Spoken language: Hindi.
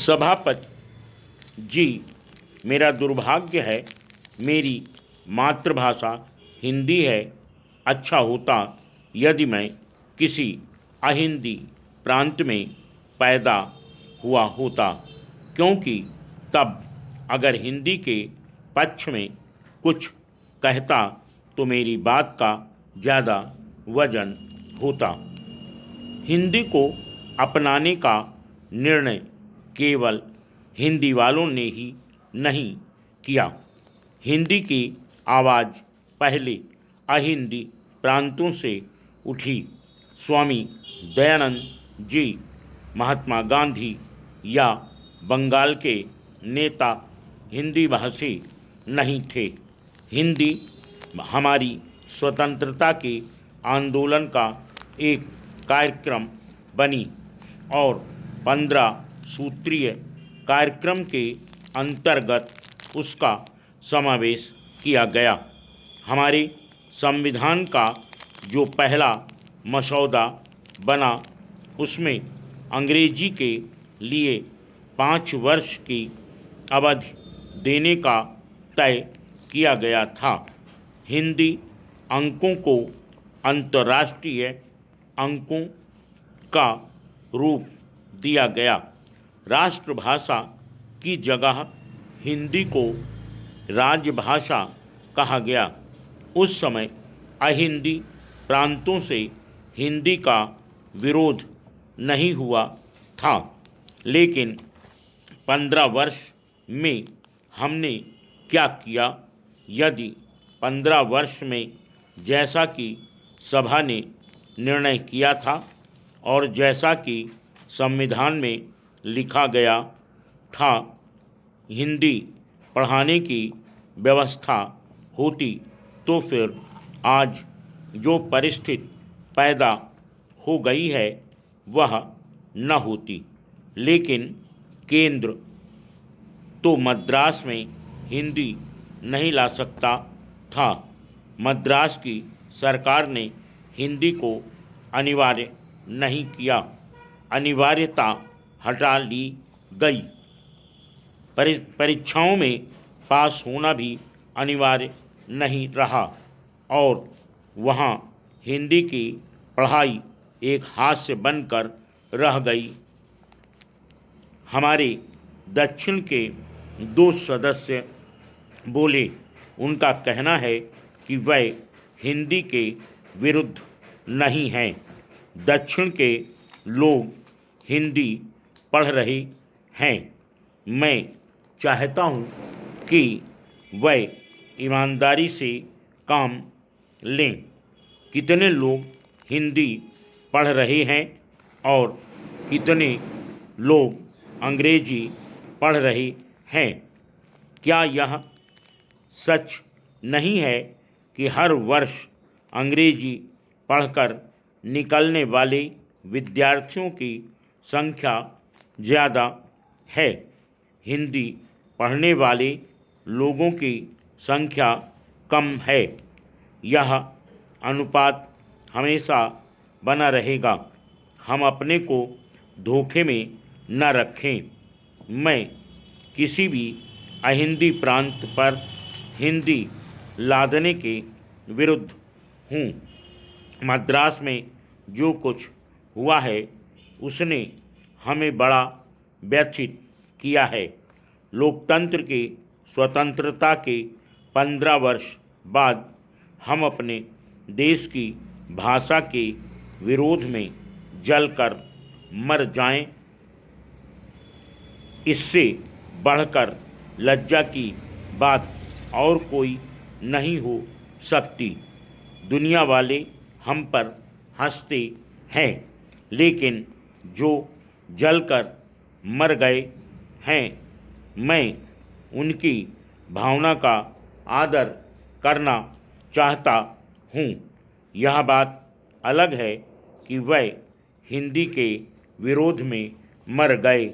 सभापति जी, मेरा दुर्भाग्य है, मेरी मातृभाषा हिंदी है। अच्छा होता यदि मैं किसी अहिंदी प्रांत में पैदा हुआ होता, क्योंकि तब अगर हिंदी के पक्ष में कुछ कहता तो मेरी बात का ज़्यादा वजन होता। हिंदी को अपनाने का निर्णय केवल हिंदी वालों ने ही नहीं किया। हिंदी की आवाज़ पहले अहिंदी प्रांतों से उठी। स्वामी दयानंद जी, महात्मा गांधी या बंगाल के नेता हिंदी भाषी नहीं थे। हिंदी हमारी स्वतंत्रता के आंदोलन का एक कार्यक्रम बनी और 15 सूत्रीय कार्यक्रम के अंतर्गत उसका समावेश किया गया। हमारे संविधान का जो पहला मसौदा बना, उसमें अंग्रेजी के लिए 5 वर्ष की अवधि देने का तय किया गया था। हिंदी अंकों को अंतर्राष्ट्रीय अंकों का रूप दिया गया। राष्ट्रभाषा की जगह हिंदी को राजभाषा कहा गया। उस समय अहिंदी प्रांतों से हिंदी का विरोध नहीं हुआ था, लेकिन 15 वर्ष में हमने क्या किया? यदि 15 वर्ष में जैसा कि सभा ने निर्णय किया था और जैसा कि संविधान में लिखा गया था, हिंदी पढ़ाने की व्यवस्था होती, तो फिर आज जो परिस्थिति पैदा हो गई है वह न होती। लेकिन केंद्र तो मद्रास में हिंदी नहीं ला सकता था। मद्रास की सरकार ने हिंदी को अनिवार्य नहीं किया। अनिवार्यता हटा ली गई। परीक्षाओं में पास होना भी अनिवार्य नहीं रहा और वहाँ हिंदी की पढ़ाई एक हास्य बनकर रह गई। हमारे दक्षिण के 2 सदस्य बोले, उनका कहना है कि वह हिंदी के विरुद्ध नहीं हैं। दक्षिण के लोग हिंदी पढ़ रहे हैं। मैं चाहता हूँ कि वह ईमानदारी से काम लें। कितने लोग हिंदी पढ़ रहे हैं और कितने लोग अंग्रेजी पढ़ रहे हैं? क्या यह सच नहीं है कि हर वर्ष अंग्रेजी पढ़कर निकलने वाले विद्यार्थियों की संख्या ज़्यादा है? हिंदी पढ़ने वाले लोगों की संख्या कम है। यह अनुपात हमेशा बना रहेगा। हम अपने को धोखे में न रखें। मैं किसी भी अहिंदी प्रांत पर हिंदी लादने के विरुद्ध हूँ। मद्रास में जो कुछ हुआ है उसने हमें बड़ा व्यथित किया है। लोकतंत्र की स्वतंत्रता के 15 वर्ष बाद हम अपने देश की भाषा के विरोध में जलकर मर जाएं, इससे बढ़कर लज्जा की बात और कोई नहीं हो सकती। दुनिया वाले हम पर हंसते हैं, लेकिन जो जलकर मर गए हैं, मैं उनकी भावना का आदर करना चाहता हूँ। यह बात अलग है कि वह हिंदी के विरोध में मर गए।